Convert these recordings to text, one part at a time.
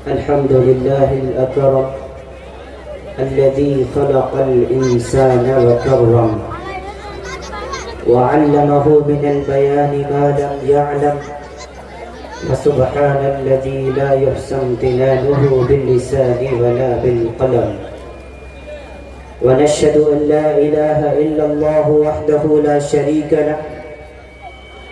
الحمد لله الأكرم الذي خلق الإنسان وكرم وعلمه من البيان ما لم يعلم، فسبحان الذي لا يحصى امتنانه باللسان ولا بالقلم. ونشهد أن لا إله إلا الله وحده لا شريك له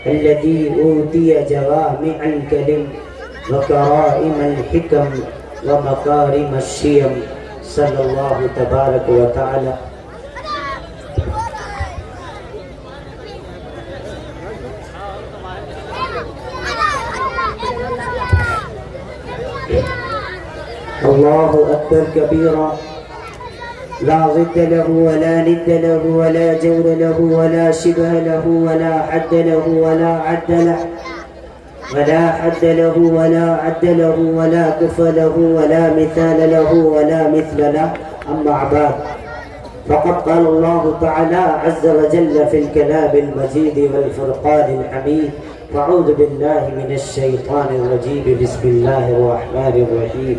الذي أوتي جوامع الكلم وكرائم الحكم ومكارم الشيم، صلى الله تبارك وتعالى الله أكبر كبيرا، لا ضد له ولا ند له ولا جور له ولا شبه له ولا حد له ولا عد له ولا حد له ولا عد له ولا كف له ولا مثال له ولا مثل له. أما بعد، فقد قال الله تعالى عز وجل في الكلام المجيد والفرقان الحميد: فأعوذ بالله من الشيطان الرجيم، بسم الله الرحمن الرحيم.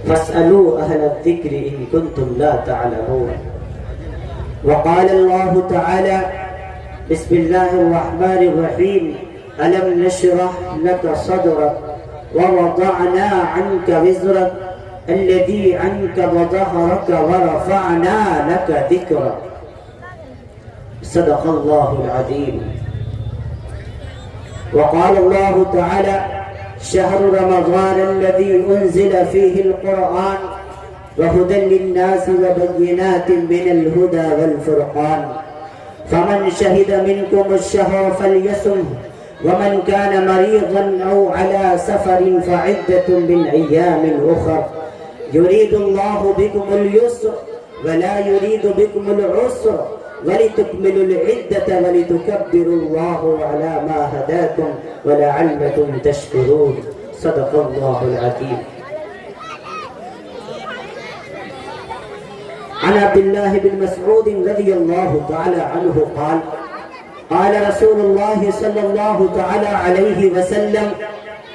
فاسألوا أهل الذكر إن كنتم لا تعلمون. وقال الله تعالى بسم الله الرحمن الرحيم: ألم نشرح لك صدرك ووضعنا عنك وزرك الذي عنقض ظهرك ورفعنا لك ذكرك. صدق الله العظيم. وقال الله تعالى: شهر رمضان الذي أنزل فيه القرآن وهدى للناس وبينات من الهدى والفرقان، فمن شهد منكم الشهر فليصمه، ومن كان مريضا أو على سفر فعدة من أيام أخر، يريد الله بكم اليسر ولا يريد بكم العسر، ولتكملوا العدة ولتكبروا الله على ما هداكم ولعلكم تشكرون. صدق الله العظيم. عن عبد الله بن مسعود رضي الله تعالى عنه قال: قال رسول الله صلى الله تعالى عليه وسلم: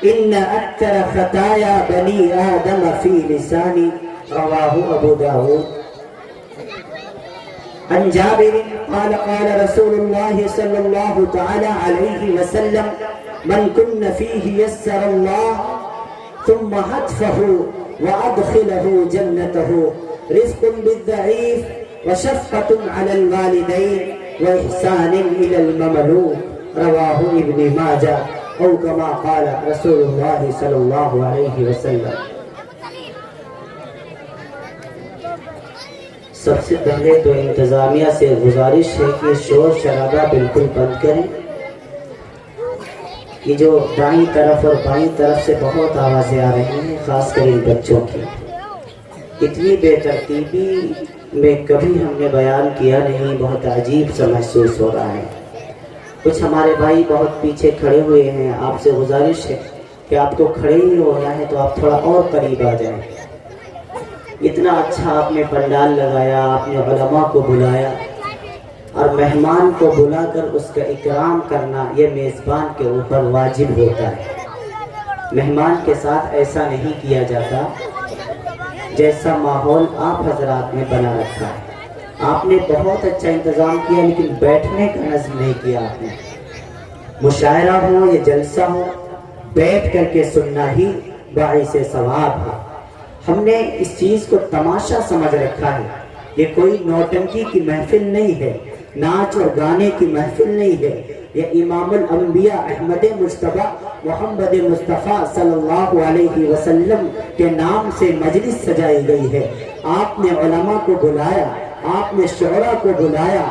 إن أكثر خطايا بني آدم في لساني. رواه أبو داود. عن جابر قال: قال رسول الله صلى الله تعالى عليه وسلم: من كن فيه يسر الله ثم هتفه وأدخله جنته، رزق بالضعيف وشفقة على الوالدين وإحسان إلى المملوك. رواه ابن ماجه، أو كما قال رسول الله صلى الله عليه وسلم. سب سے پہلے تو انتظامیہ سے گزارش ہے کہ شور شرابہ بالکل بند کریں. یہ جو دائیں طرف اور بائیں طرف سے بہت آوازیں آ رہی ہیں، خاص کر ان بچوں کی. اتنی بے ترتیبی میں کبھی ہم نے بیان کیا نہیں، بہت عجیب سا محسوس ہو رہا ہے. کچھ ہمارے بھائی بہت پیچھے کھڑے ہوئے ہیں، آپ سے گزارش ہے کہ آپ کو کھڑے ہی ہونا ہے تو آپ تھوڑا اور قریب آ جائیں. اتنا اچھا آپ نے پنڈال لگایا، آپ نے علماء کو بلایا، اور مہمان کو بلا کر اس کا اکرام کرنا یہ میزبان کے اوپر واجب ہوتا ہے. مہمان کے ساتھ ایسا نہیں کیا جاتا جیسا ماحول آپ حضرات نے بنا رکھا ہے. آپ نے بہت اچھا انتظام کیا، لیکن بیٹھنے کا نظم نہیں کیا. آپ نے مشاعرہ ہو یا جلسہ ہو، بیٹھ کر کے سننا ہی باعث ثواب ہے. ہم نے اس چیز کو تماشا سمجھ رکھا ہے. یہ کوئی نوٹنکی کی محفل نہیں ہے، ناچ اور گانے کی محفل نہیں ہے. یہ امام الانبیاء احمد مجتبی محمد مصطفیٰ صلی اللہ علیہ وسلم کے نام سے مجلس سجائی گئی ہے. آپ نے علماء کو بلایا، آپ نے شعراء کو بلایا،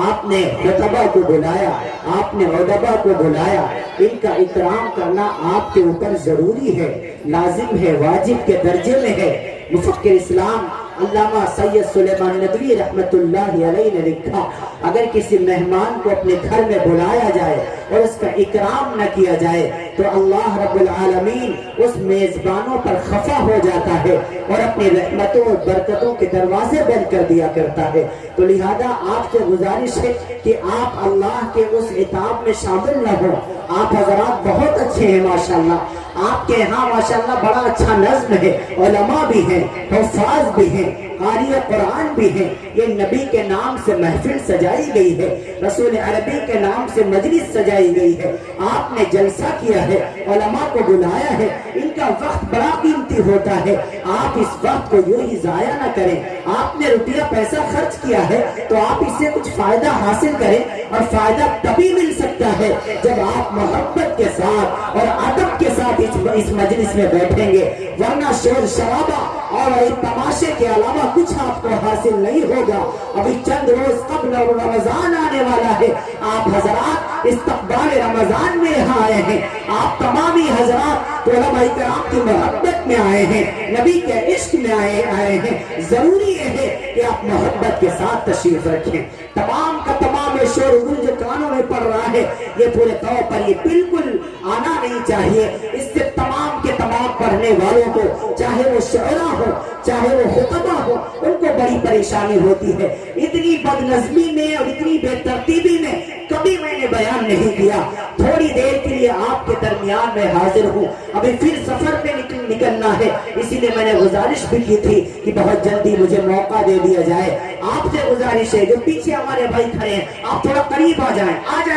آپ نے خطبہ کو بلایا، آپ نے ادبا کو بلایا. ان کا اکرام کرنا آپ کے اوپر ضروری ہے، لازم ہے، واجب کے درجے میں ہے. مفکر اسلام علامہ سید سلیمان ندوی رحمت اللہ علیہ نے لکھا: اگر کسی مہمان کو اپنے گھر میں بلایا جائے اور اس کا اکرام نہ کیا جائے تو اللہ رب العالمین اس میزبانوں پر خفا ہو جاتا ہے اور اپنی رحمتوں اور برکتوں کے دروازے بند کر دیا کرتا ہے. تو لہذا آپ سے گزارش ہے کہ آپ اللہ کے اس عتاب میں شامل نہ ہو. آپ حضرات بہت اچھے ہیں ماشاءاللہ. آپ کے یہاں ماشاءاللہ بڑا اچھا نظم ہے، علماء بھی ہیں، حفاظ بھی ہیں، قاری قرآن بھی ہیں. یہ نبی کے نام سے محفل سجائی گئی ہے، رسول عربی کے نام سے مجلس سجائی گئی ہے. آپ نے جلسہ کیا ہے، علماء کو بلایا ہے. ان کا وقت بڑا قیمتی ہوتا ہے. آپ اس وقت کو یوں ہی ضائع نہ کریں. آپ نے روپیہ پیسہ خرچ کیا ہے تو آپ اس سے کچھ فائدہ حاصل کریں، اور فائدہ تبھی مل سکتا ہے جب آپ محبت کے ساتھ اور ادب کے ساتھ اس مجلس میں بیٹھیں گے. ورنہ شور شرابہ اور تماشے کے علاوہ کچھ آپ کو حاصل نہیں ہوگا. ابھی چند روز قبل رمضان آنے والا ہے. آپ حضرات استقبال رمضان میں یہاں آئے ہیں. آپ تمامی حضرات علماء کرام کی محبت میں آئے ہیں، نبی کے عشق میں آئے ہیں. ضروری یہ ہے کہ آپ محبت کے ساتھ تشریف رکھیں. تمام کا تمام شور غل جو کانوں میں پڑ رہا ہے، یہ پورے طور پر یہ بالکل آنا نہیں چاہیے. اس سے تمام کے تمام پڑھنے والوں کو، چاہے وہ شعراء ہو چاہے وہ خطبہ ہو، ان کو بڑی پریشانی ہوتی ہے. اتنی بد نظمی میں اور اتنی بے ترتیبی میں کبھی میں نے بیان نہیں کیا. تھوڑی دیر کے لیے آپ کے درمیان میں حاضر ہوں. ابھی پھر سفر پہ نکلنا ہے، اسی لیے میں نے گزارش بھی کی تھی کہ بہت جلدی مجھے موقع دے دیا جائے. آپ سے گزارش ہے، جو پیچھے ہمارے بھائی کھڑے ہیں آپ تھوڑا قریب آ جائیں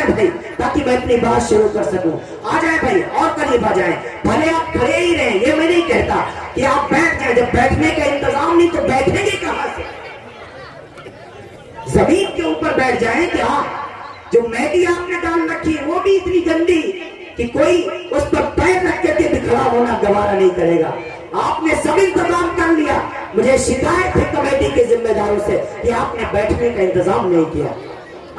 بھائی، تاکہ میں اپنی بات شروع کر سکوں. آ جائیں بھائی اور قریب آ جائیں. بھلے آپ کھڑے ہی رہیں، یہ میں نہیں کہتا کہ آپ بیٹھ جائیں. جب بیٹھنے کا انتظام نہیں تو بیٹھیں گے کہاں سے؟ زمین کے اوپر بیٹھ جائیں. کیا جو میٹی آپ نے ڈال رکھی وہ بھی اتنی گندی کہ کوئی اس پر پیر رکھ کے بھی کھڑا ہونا گوارا نہیں کرے گا. آپ نے سب انتظام کر لیا. مجھے شکایت ہے کمیٹی کے ذمہ داروں سے کہ آپ نے بیٹھنے کا انتظام نہیں کیا.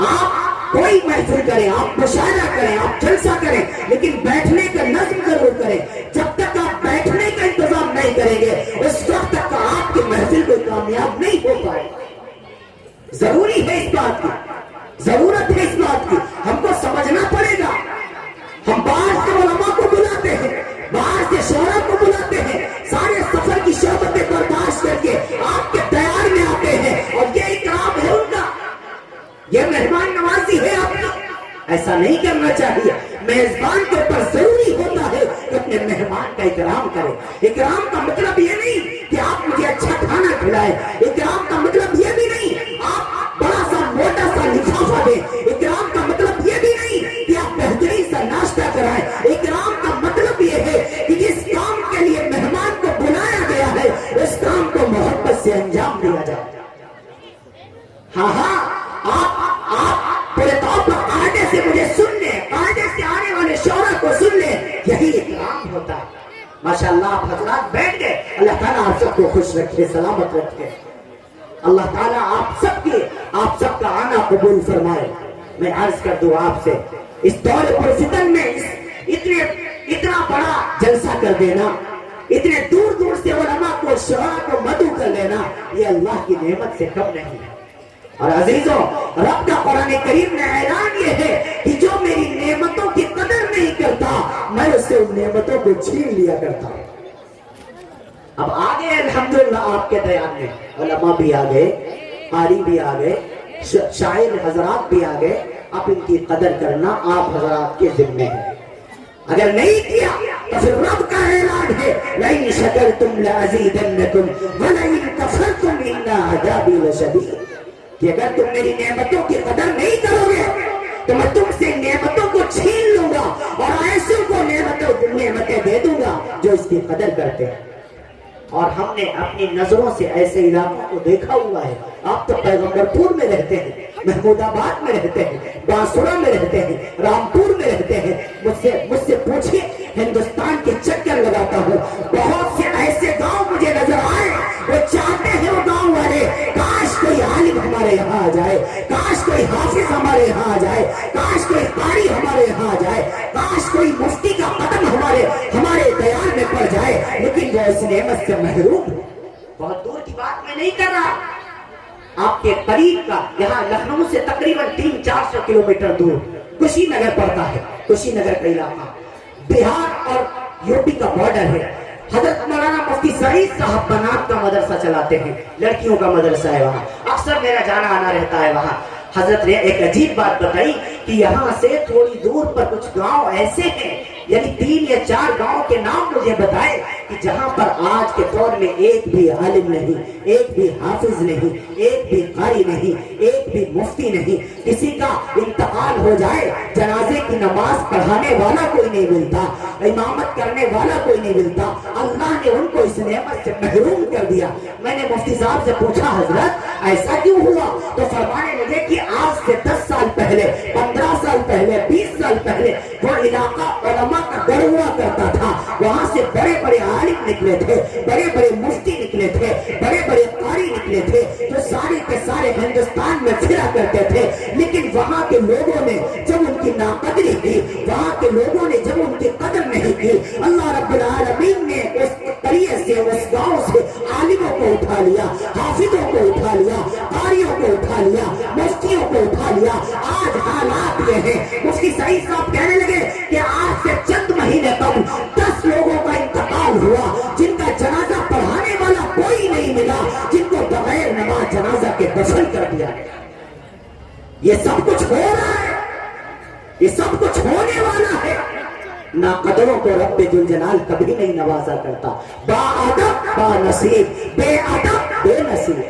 آپ کوئی محفل کریں، آپ مشاعرہ کریں، آپ جلسہ کریں، لیکن بیٹھنے کا نظم ضرور کریں. جب تک آپ بیٹھنے کا انتظام نہیں کریں گے اس وقت تک آپ کی محفل کو کامیاب نہیں ہو پائے. ضروری ہے اس بات کی، ضرورت ہے اس بات کی. ہم کو سمجھنا پڑے گا. ہم باہر سے علماء کو بلاتے ہیں، باہر سے شعراء کو بلاتے ہیں، سارے سفر کی شعبتیں برداشت کر کے آپ کے تیار میں آتے ہیں، اور یہ اکرام ہے ان کا، یہ مہمان نوازی ہے آپ کی. ایسا نہیں کرنا چاہیے. میزبان کے اوپر ضروری ہوتا ہے کہ اپنے مہمان کا اکرام کرے. اکرام کا مطلب یہ نہیں کہ آپ مجھے اچھا کھانا کھلائیں. اکرام کا مطلب یہ بھی نہیں آپ بڑا سا موٹا سا لفافہ دیں. اکرام کا مطلب یہ بھی نہیں کہ آپ بہترین سا ناشتہ کرائیں. اکرام کا مطلب یہ ہے کہ جس کام کے لیے مہمان کو بلایا گیا ہے اس کام کو محبت سے انجام دیا جائے. ہاں آپ پورے طور پر قاعدے سے مجھے سن لیں، قاعدے سے آنے والے شعراء کو سن لیں. یہی اکرام ہوتا ہے. ماشاءاللہ آپ حضرات بیٹھ گئے. اللہ تعالیٰ آپ سب کو خوش رکھے، سلامت رکھے. اللہ تعالیٰ آپ سب کا آنا قبول فرمائے. میں عرض کر دوں آپ سے، اس دور پر فتن میں اتنا بڑا جلسہ کر دینا، اتنے دور دور سے علماء کو شعراء کو مدعو کر لینا، یہ اللہ کی نعمت سے کم نہیں ہے. اور عزیزوں، رب کا قرآن کریم میں اعلان یہ ہے کہ جو میری نعمتوں کی قدر نہیں کرتا میں اس سے ان نعمتوں کو چھین لیا کرتا ہوں. اب آگے الحمدللہ آپ کے دیان میں علماء بھی آگئے، قاری بھی آگئے، شاعر حضرات بھی آگئے. اب ان کی قدر کرنا آپ حضرات کے ذمہ ہے. اگر نہیں کیا تو پھر رب کا اعلان ہے لَإِن شَكَرْتُمْ لَأَزِيدَنَّكُمْ وَلَئِن كَفَرْتُمْ إِنَّ عَذَابِي لَشَدِيدٌ. کہ اگر تم میری نعمتوں کی قدر نہیں کرو گے تو میں تم سے نعمتوں کو چھین لوں گا اور ایسوں کو نعمتیں دے دوں گا جو اس کی قدر کرتے ہیں. اور ہم نے اپنی نظروں سے ایسے علاقوں کو دیکھا ہوا ہے. آپ تو پیغمبر پور میں رہتے ہیں، محمود آباد میں رہتے ہیں، بانسورا میں رہتے ہیں، رامپور میں رہتے ہیں. مجھ سے پوچھیں، ہندوستان کے چکر لگاتا ہوں. بہت سے ایسے گاؤں مجھے نظر آئے، وہ چاہتے ہیں وہ گاؤں والے کاش کوئی عالم ہمارے یہاں آ جائے، کاش کوئی حافظ ہمارے یہاں آ جائے، کاش کوئی قاری ہمارے یہاں آ جائے، کاش کوئی مفتی کا قدم ہمارے دیار میں پڑ جائے. لیکن وہ اس نعمت سے محروم. بہت دور کی بات میں نہیں کر رہا، آپ کے قریب کا، یہاں لکھنؤ سے تقریباً 300-400 کلومیٹر دور کشی نگر پڑتا ہے. کشی نگر کا علاقہ بہار اور یوپی کا بارڈر ہے. حضرت مولانا مفتی سعید صاحب بنات کا مدرسہ چلاتے ہیں، لڑکیوں کا مدرسہ ہے وہاں. اکثر میرا جانا آنا رہتا ہے وہاں. حضرت نے ایک عجیب بات بتائی کہ یہاں سے تھوڑی دور پر کچھ گاؤں ایسے ہیں یعنی 3 یا 4 گاؤں کے نام مجھے بتائے کہ جہاں پر آج کے دور میں ایک بھی عالم نہیں، ایک بھی حافظ نہیں، ایک بھی قاری نہیں، ایک بھی مفتی نہیں، کسی کا انتقال ہو جائے جنازے کی نماز پڑھانے والا کوئی نہیں ملتا، امامت کرنے والا کوئی نہیں ملتا۔ اللہ نے ان کو اس نعمت سے محروم کر دیا۔ میں نے مفتی صاحب سے پوچھا حضرت ایسا کیوں ہوا؟ تو فرمانے لگے کہ آج سے 10 سال پہلے، 15 سال پہلے، 20 سال پہلے وہ علاقہ علماء کا گڑھ ہوا کرتا تھا، وہاں سے بڑے بڑے عالم نکلے تھے، بڑے بڑے مفتی نکلے تھے، بڑے بڑے قاری نکلے تھے، جو سارے کے سارے ہندوستان میں پھرا کرتے تھے، لیکن وہاں کے لوگوں نے جب ان کی ناقدری کی، وہاں کے لوگوں نے جب ان کی قدر نہیں کی، اللہ رب العالمین نے اس قریے سے، اس گاؤں سے عالموں کو اٹھا لیا، حافظوں کو اٹھا لیا، قاریوں کو اٹھا لیا، مفتیوں کو اٹھا لیا۔ آج حالات یہ ہیں، مفتی سعید صاحب کہنے لگے کہ آج سے چند مہینے قبل 10 لوگوں کا انتقال ہوا جن کا جنازہ پڑھانے والا کوئی نہیں ملا، جن کو بغیر نماز جنازہ کے دفن کر دیا گیا۔ یہ سب کچھ ہو رہا ہے، یہ سب کچھ ہونے والا ہے۔ ناقدروں کو رب ذوالجلال کبھی نہیں نوازا کرتا۔ با ادب با نصیب، بے ادب بے نصیب۔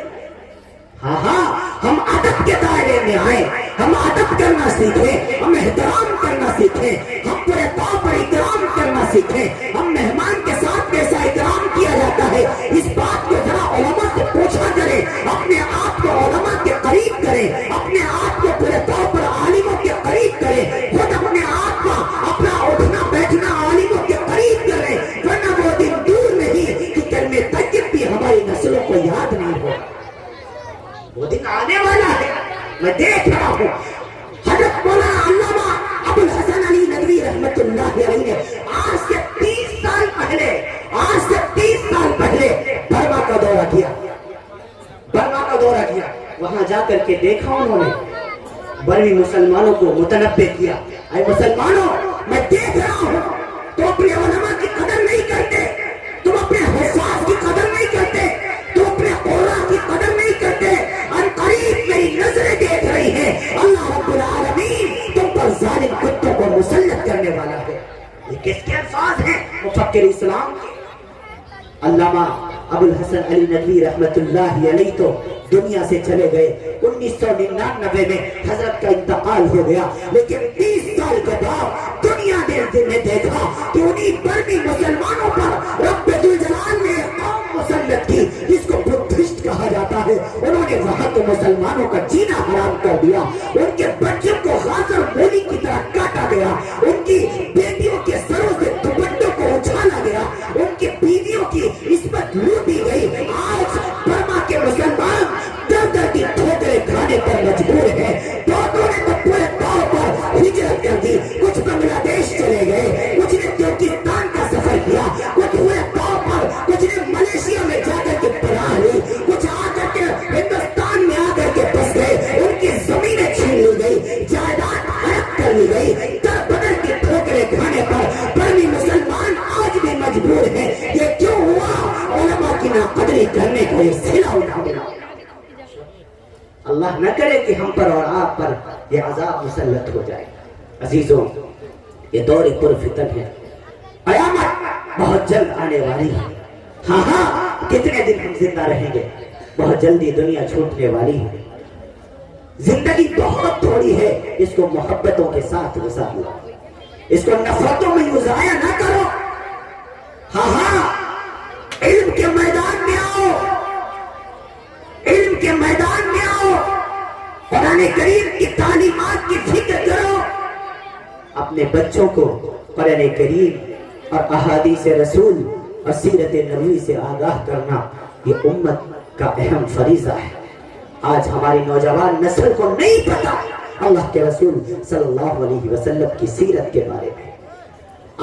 ہاں ہاں، ہم ادب کے دائرے میں آئیں، ہم ادب کرنا سیکھیں، ہم احترام کرنا سیکھیں، ہم پورے طور پر اکرام کرنا سیکھیں، ہم مہمان کے ساتھ کیسا اکرام کیا جاتا ہے اس بات کو ذرا علماء سے پوچھا کریں، اپنے آپ کو علماء کے قریب کریں، اپنے آپ کو پورے طور پر عالموں کے قریب کریں، خود اپنے آپ کا اپنا اٹھنا بیٹھنا عالموں کے قریب کریں، ورنہ وہ دن دور نہیں کہ کلمہ طیب بھی ہماری نسلوں کو یاد نہیں ہو۔ وہ دن آنے والا ہے، میں دیکھ رہا ہوں۔ حضرت مولانا علامہ ابو الحسن علی ندوی رحمت اللہ علیہ نے آج سے 30 سال پہلے برما کا دورہ کیا، وہاں جا کر کے دیکھا انہوں نے، برمی مسلمانوں کو متنبہ کیا، اے مسلمانوں میں دیکھ رہا ہوں تم اپنے علماء کی قدر نہیں کرتے، تم اپنے حفاظ کی قدر نہیں کرتے، تم اپنے قرآن کی قدر نہیں کرتے، اور قریب میری نظریں دیکھ رہی ہیں، اللہ رب العالمین تم پر ظالم کتوں کو مسلط کرنے والا ہے۔ یہ کس کے الفاظ ہیں؟ مفکر اسلام کے علامہ ابو الحسن علی ندوی رحمت اللہ علیہ تو دنیا سے چلے گئے۔ 1999 میں حضرت کا انتقال ہو گیا، لیکن 30 سال کے بعد دنیا نے دیکھا کہ انہی برمی مسلمانوں پر رب ذوالجلال نے قوم مسلط کی جس کو بدھسٹ کہا جاتا ہے۔ انہوں نے وہاں کے مسلمانوں کا جینا حرام کر دیا، ان کے بچوں کو غاز اور مولی کی طرح کاٹا گیا، ان کی بیٹیوں کے سروں سے دوپٹوں کو اچھالا گیا، ان کی بیویوں کی عصمت لوٹی گئی۔ آج برما کے مسلمان در در کی ٹھوکریں کھانے پر مجبور ہیں۔ بہتوں نے تو پورے طور پر ہجرت کر دی، کچھ بنگلہ دیش چلے گئے، کچھ نے ترکستان کا سفر کیا، کچھ پورے طور پر کچھ نے ملیشیا میں جا کر کے پناہ لی، کچھ آ کر کے ہندوستان میں آ کر کے بس گئے، ان کی زمینیں چھین لی گئی، جائیداد ہڑپ کر لی گئی۔ در بدر کی ٹھوکریں کھانے پر برمی مسلمان آج بھی مجبور ہیں۔ یہ کیوں ہوا؟ علماء کی ناقدری کرنے کا یہ صلہ اٹھا دیا۔ اللہ نہ کرے کہ ہم پر اور آپ پر یہ عذاب مسلط ہو جائے۔ عزیزوں، یہ دور پر فتن ہے، قیامت بہت جلد آنے والی ہے۔ ہاں ہاں، کتنے دن ہم زندہ رہیں گے، بہت جلدی دنیا چھوٹنے والی ہے۔ زندگی بہت تھوڑی ہے، اس کو محبتوں کے ساتھ گزارو، اس کو نفرتوں میں ضائع نہ کرو۔ ہاں ہاں، علم کے میدان میں آؤ، علم کے میدان میں آؤ، قرآن کریم کی تعلیمات کی فکر کرو، اپنے بچوں کو قرآن کریم اور احادیث رسول اور سیرت نبوی سے آگاہ کرنا یہ امت کا اہم فریضہ ہے۔ آج ہماری نوجوان نسل کو نہیں پتا اللہ کے رسول صلی اللہ علیہ وسلم کی سیرت کے بارے میں،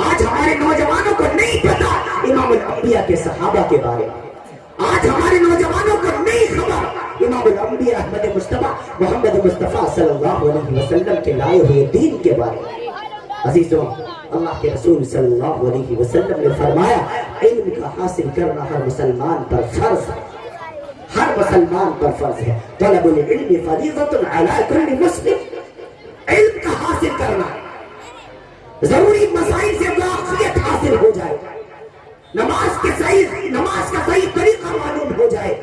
آج ہمارے نوجوانوں کو نہیں پتا امام الانبیاء کے صحابہ کے بارے میں، آج ہمارے نوجوانوں کو نہیں خبر امام الانبیاء احمد مصطفیٰ محمد مصطفیٰ صلی اللہ علیہ وسلم کے لائے ہوئے دین کے بارے میں۔ عزیزوں، اللہ کے رسول صلی اللہ علیہ وسلم نے فرمایا علم کا حاصل کرنا ہر مسلمان پر فرض ہے، ہر مسلمان پر فرض ہے۔ طلب العلم فریضۃ علی کل مسلم، علم کا حاصل کرنا ضروری مسائل سے واقفیت حاصل ہو جائے، نماز کا صحیح طریقہ معلوم ہو جائے،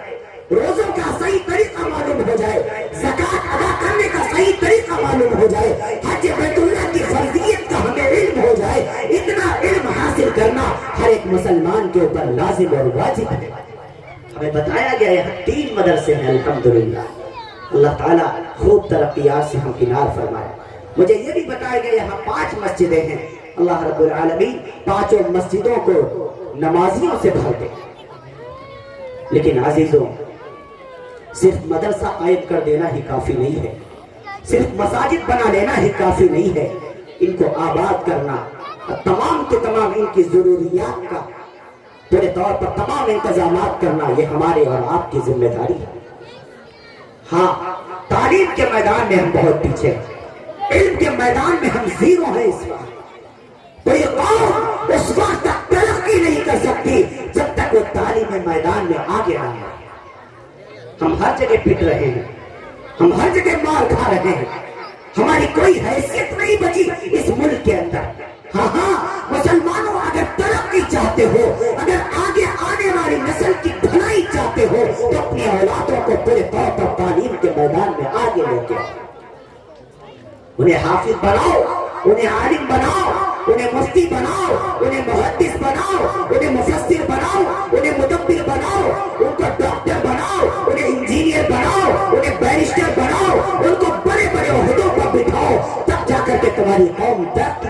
روزوں کا صحیح طریقہ معلوم ہو جائے، زکوٰۃ ادا کرنے کا صحیح طریقہ معلوم ہو جائے، حج بیت اللہ کی فرضیت کا ہمیں علم ہو جائے، اتنا علم حاصل کرنا ہر ایک مسلمان کے اوپر لازم اور واجب ہے۔ ہمیں بتایا گیا یہاں 3 مدرسے ہیں الحمدللہ، اللہ تعالیٰ خوب ترقیات سے ہم کنار فرمائے۔ مجھے یہ بھی بتایا گیا یہاں 5 مسجدیں ہیں، اللہ رب العالمین 5 مسجدوں کو نمازیوں سے بھر دے۔ لیکن عزیزوں، صرف مدرسہ قائم کر دینا ہی کافی نہیں ہے، صرف مساجد بنا لینا ہی کافی نہیں ہے، ان کو آباد کرنا، تمام کے تمام ان کی ضروریات کا پورے طور پر تمام انتظامات کرنا، یہ ہمارے اور آپ کی ذمہ داری ہے۔ ہاں، تعلیم کے میدان میں ہم بہت پیچھے ہیں، علم کے میدان میں ہم زیرو ہیں۔ اس وقت کوئی قوم اس وقت تک ترقی نہیں کر سکتی جب تک وہ تعلیم میدان میں آگے نہ آئے۔ ہم ہر جگہ پٹ رہے ہیں، ہم ہر جگہ مار کھا رہے ہیں، ہماری کوئی حیثیت نہیں بچی اس ملک کے اندر۔ ہاں مسلمانوں، اگر ترقی چاہتے ہو، اگر آگے آنے والی نسل کی بھلائی چاہتے ہو تو اپنی اولادوں کو پورے طور پر تعلیم کے میدان میں آگے لے کے آؤ، انہیں حافظ بناؤ، انہیں عالم بناؤ، انہیں مفتی بناؤ، انہیں محدث بناؤ، انہیں مفسر بناؤ، انہیں مدبر بناؤ، ان کو ڈاکٹر بناؤ، انہیں انجینئر بناؤ، انہیں بیرسٹر بناؤ، ان کو بڑے بڑے عہدوں پر بٹھاؤ، تب جا کر کے تمہاری قوم ترقی